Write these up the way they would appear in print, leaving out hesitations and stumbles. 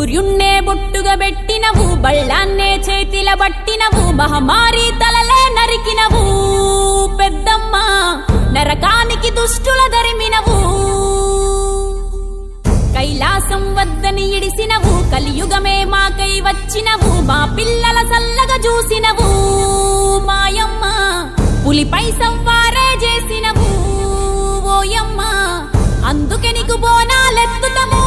సూర్యున్నే బొట్టుగా పెట్టినవు, బళ్ళాన్నే చేతిల బట్టినవు, మహమారి తలలే నరికినవు పెద్దమ్మ, నరకానికి దుష్టుల దరిమినవు. కైలాసం వద్దని ఇడిసినవు, కలియుగమే మాకై వచ్చినవు, మా పిల్లల సల్లగా చూసినవు మాయమ్మ, పులిపై సవ్వారే చేసినవు ఓయమ్మ, అందుకే నీకు బోనాలెత్తుతము.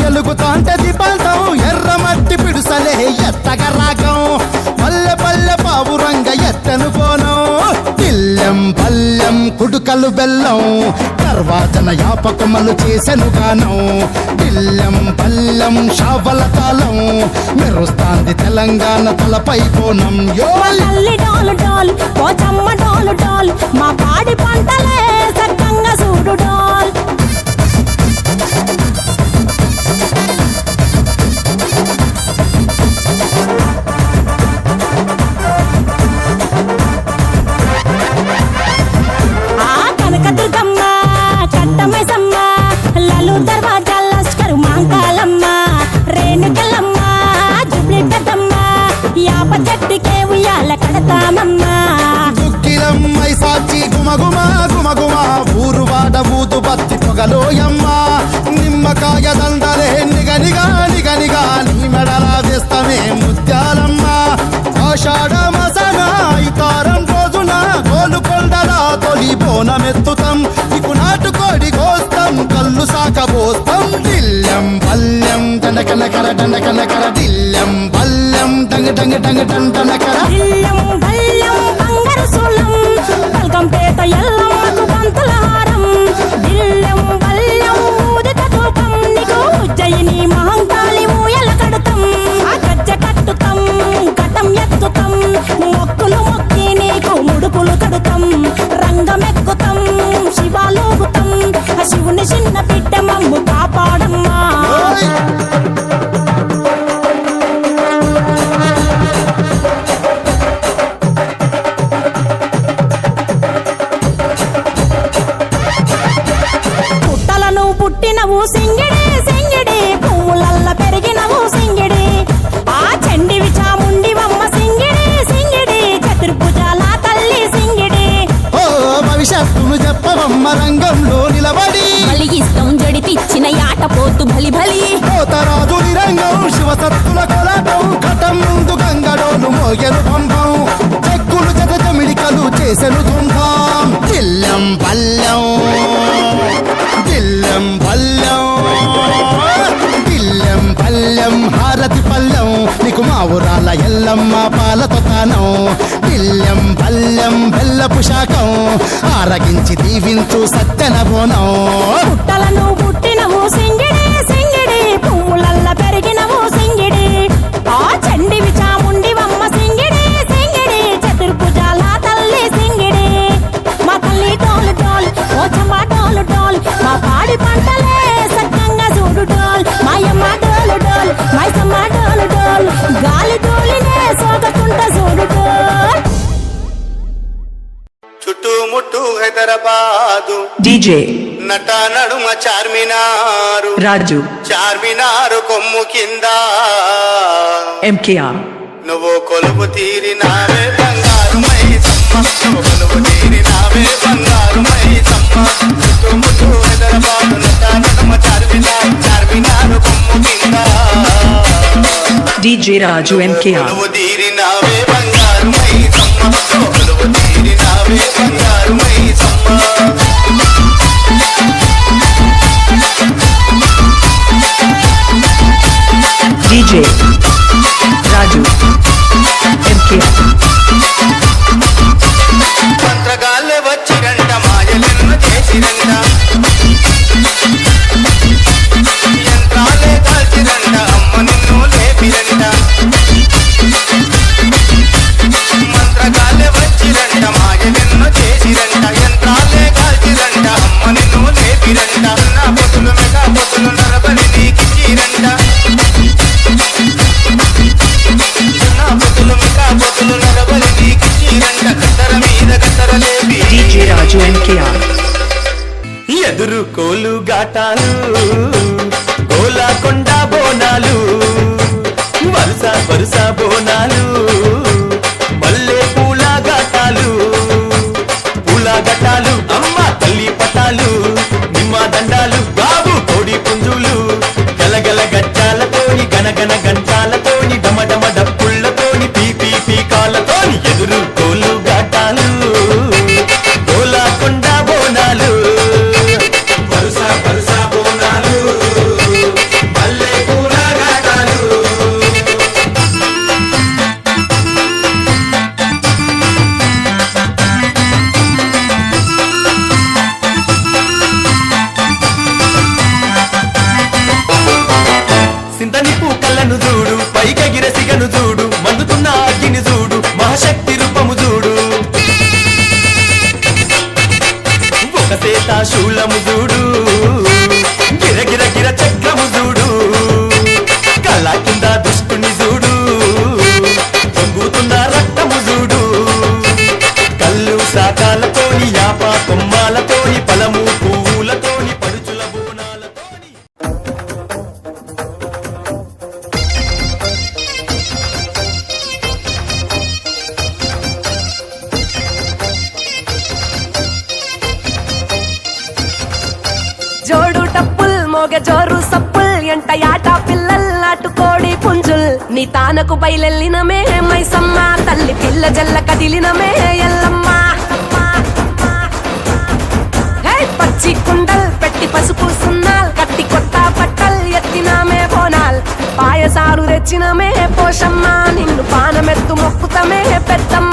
ఎలుగుతాంటే దీపాలతో ఎర్రమట్టి పిడుసలే ఎత్తగ రాగం, పల్లె పల్లె పావురంగ ఎత్తను పోనం, పిల్లెం పల్లెం కుడుకలు బెల్లం, తర్వాతన యాపకమలు చేసెను గానం, పిల్లెం పల్లెం షావల తాళం, మెరుస్తాంది తెలంగాణ తలపై పోనం. మా పాడి పంటలే సక్కంగా చూడు డోల్. గుగ్గిలమ్మై సాచి గుమగుమ గుమగుమ, ఊరు వాడ ఊదు బత్తి పొగలోయమ్మ, నిమ్మకాయ దండలే నిగనిగా నిగనిగా, నీ మెడలా వేస్తమే ముత్యాలమ్మ, ఆషాఢ మసన ఇతారం రోజున గోలుకొండల తొలి బోనమెత్తుతాం, నీకు నాటుకోడి కోస్తాం, కళ్ళు సాకబోస్తాం, దిల్లెం పల్లెం దండకనకర దండకనకర, దిల్లెం పల్లెం డంగ డంగ డంగ డండనకర, పేట ఎల్లమ్మకు పంతుల హారం, దిల్లెం బల్లెం ఊదిత ధూపం, నీకు ఉజ్జయిని మహంకాళి ఊయల కడుతాం, గజ్జ కట్టుతాం కటం ఎత్తుతాం, మొక్కులు మొక్కి నీకు ముడుపులు కడుతాం, రంగమెక్కుతాం శివాలూగుతాం, శివుని చిన్న బిడ్డ మమ్ము కాపాడమ్మా. పుట్టినవు సింగిడి సింగిడి, పువ్వులల్ల పెరిగినవు సింగిడి, ఆ చండివి చాముండివమ్మ సింగిడి సింగిడి, చతుర్భుజాల తల్లి సింగిడి. ఓ భవిష్యత్తును చెప్పవమ్మ రంగంలో నిలబడి, బలిగిస్తాం జడితిచ్చిన యాట పోతు బలి బలి, పోతరాజు రంగం శివసత్తుల కొలటం, ఘటం ముందు గంగడోలు మోగెను పంపం, చెక్కులు జత జమిడికలు చేసెను తుంటాం, దిల్లెం పల్లెం దిల్లెం పల్లెం దిల్లెం పల్లెం హారతి పల్లెం, నీకు మా ఊరాల ఎల్లమ్మ పాలతో తానం, దిల్లెం పల్లెం బెల్లపు శాఖం, ఆరగించి దీవించు సత్తెన బోనం. పుట్టలను పుట్టినవు సింగిడి సింగిడి, పువ్వులల్ల పెరిగినవు సింగిడి, ఆ చండివి చాముండివమ్మ సింగిడి సింగిడి, చతుర్భుజాల తల్లి సింగిడి, మా తల్లి టోలు టోల్ ఓచమ్మ టోలు టోల్, మా పాడి పంటలే సక్కంగా చూడు డోల్, మాయమ్మ డోలు డోల్ మైసమ్మ డోలు డోల్, గాలి డోలినే సోకకుంట చూడు డోల్. చుట్టుముట్టు హైదరాబాదు డీజే నట నడుమ చార్మినారు రాజు, చార్మినారు కొమ్ము కింద ఎంకేఆర్, నువ్వు కొలువు తీరినావే బంగారు మైసమ్మ, నువ్వు కొలువు తీరినావే బంగారు మైసమ్మ, చుట్టుముట్టు హైదరాబాదు నట నడుమ చార్మినారు, చార్మినారు కొమ్ము కింద డీజే రాజు ఎంకేఆర్, కొలువు తీరినావే బంగారు మైసమ్మ, నువ్వు కొలువు తీరినావే బంగారు మైసమ్మ. KR. ఎదురు కోలు గాటాలు గోలాకొండ బోనాలు వరుస వరుస బోనాలు మల్లె పూల గాటాలు పూల గట్టాలు అమ్మ తల్లి పటాలు నిమ్మ దండాలు బాబు కోడి పుంజులు గలగల గజ్జాలతోని గనగన గంటాలతోని డమడమ డప్పుళ్లతోని పీ కాలతోని ఎదురు కోలు గాటాలు గోలాకొండ బోనాలు వరుస వరుస బోనాలు మల్లె పూల గాటాలు. సింతని పూకళ్ళను చూడు పైకెగిర సిగను చూడు మందుతున్న అగ్గిని చూడు మహాశక్తి రూపము చూడు ఒక సేత శూలము చూడు గిరగిర గిర చక్రము చూడు కళ్ళ కింద దుష్టుని చూడు పొంగుతున్న రక్తము చూడు కళ్ళు శాఖాలతోని యాప కొమ్మాలతోని పలము పువ్వులతోని పడుచుల బోనాలతోని జోడు టప్పుల్ మోగ జోరు సప్పుల్ ఎంట యాట పిల్లల్ నాటుకోడి పుంజుల్ నీ తానకు బయలెల్లినమే మైసమ్మ తల్లి పిల్ల జల్ల కదిలినమే ఎల్లమ్మ హే పచ్చి కుండల్ పెట్టి పసుపు సున్నాల్ కట్టి కొత్త బట్టల్ ఎత్తినామే బోనాల్ పాయసాలు తెచ్చినమే పోషమ్మ నిన్ను పానమెత్తు మొక్కుతమే పెద్దమ్మ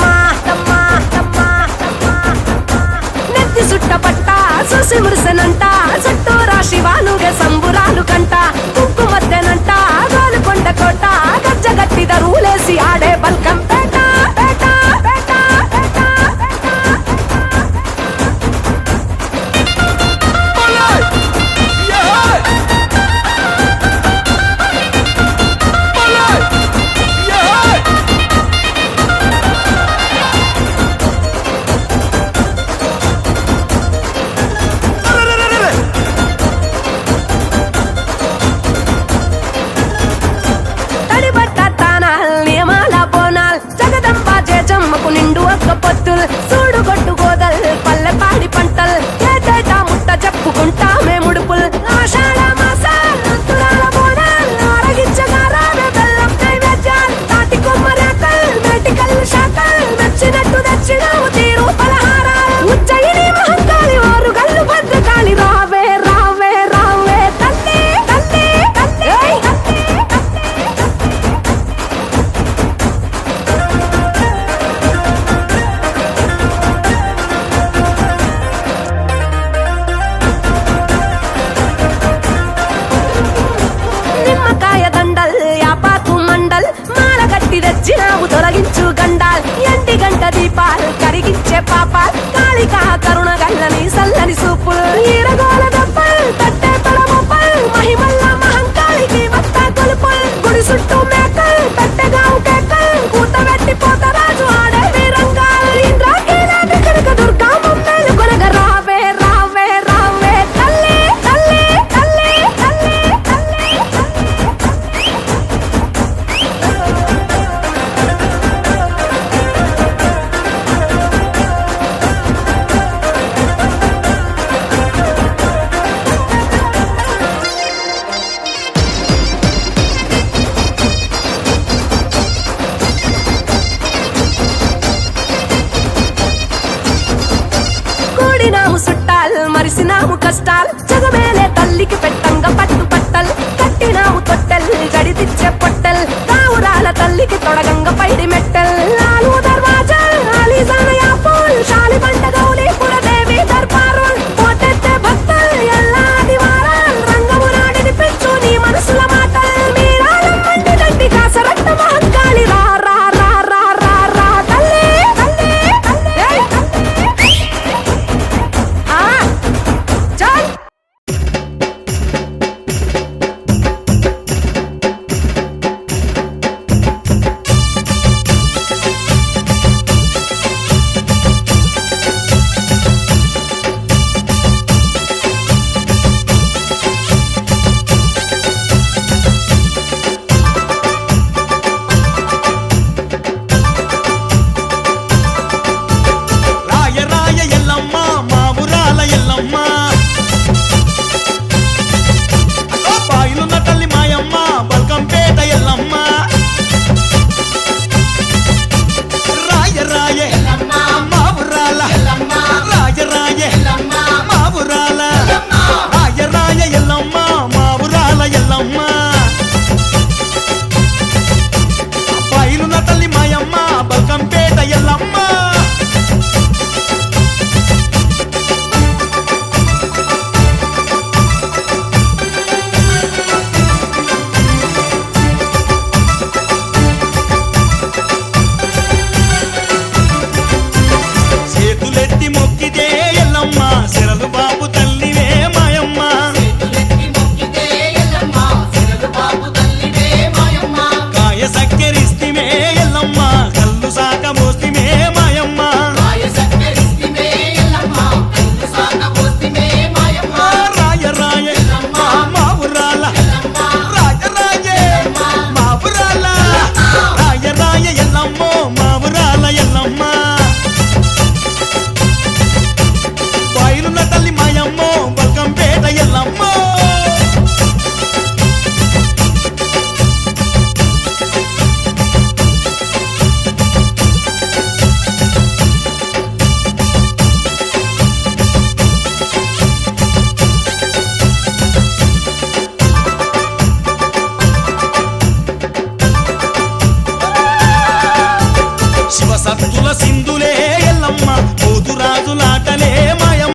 నెత్తి సుట్ట పట్ట సుసి మురిసెనంట చుట్టూ రాశి వాలుగే సంబురాలు కంట కుంకుమత్తెనంట గోలుకొండ కోట గజ్జ గట్టి దరువులేసి ఆడే బల్కం పేట పేట పేట పేట తడిబట్ట తానాల్ నియమాల బోనాల్ జగదంబా జేజమ్మకు నిండు ఒక్క పొత్తుల్ సూడు గొడ్డు గోదల్ పల్లె పాడి పంటల్ ఏటేటా ముట్ట చెప్పుకుంటామే ముడుపుల్ ఆషాఢ మాసాల్ అంతురాల బోనాల్ ఆరగించగా రావే బెల్లం నైవేద్యాల్ తాటి కొమ్మరేకల్ మేటి కళ్ళు శాఖల్ మెచ్చినట్టు తెచ్చినావు తీరు పలహారాల్ ఉజ్జయిని మహంకాళి వారు గల్లు భద్రకాళి రావే రావే రావే తల్లి తల్లి తల్లి నిమ్మకాయ దండల్ యాపాకు మండల్ మాల గట్టి తెచ్చినావు తొలగించు గండాల్ ఎండి గంట దీపాల్ కరిగించే పాపాల్ కాళికా కరుణ గల్లని సల్లని సూపుల్ ఈరగోల దప్పల్ తట్టే పడమొప్పల్ మహిమల్ల మహంకాళికి వత్త కొలుపుల్ గుడి చుట్టూ మేకల్ తట్టెగావు కేకల్ కూతబెట్టి పోతరాజు ఆడే వీరంగాల్ ఇంద్రాకీలాంటి కనక దుర్గా మమ్మేలు కొనగ రావే రావే రావే తల్లి తల్లి తల్లి తల్లి తల్లి కూడినాము సుట్టాల్ మరిసినాము కష్టాల్ జగమేలే తల్లికి పెట్టంగ పట్టు పట్టల్ కట్టినాము తొట్టెల్ జడితిచ్చే పొట్టెల్ కావురాల తల్లికి తొడగంగ పైడి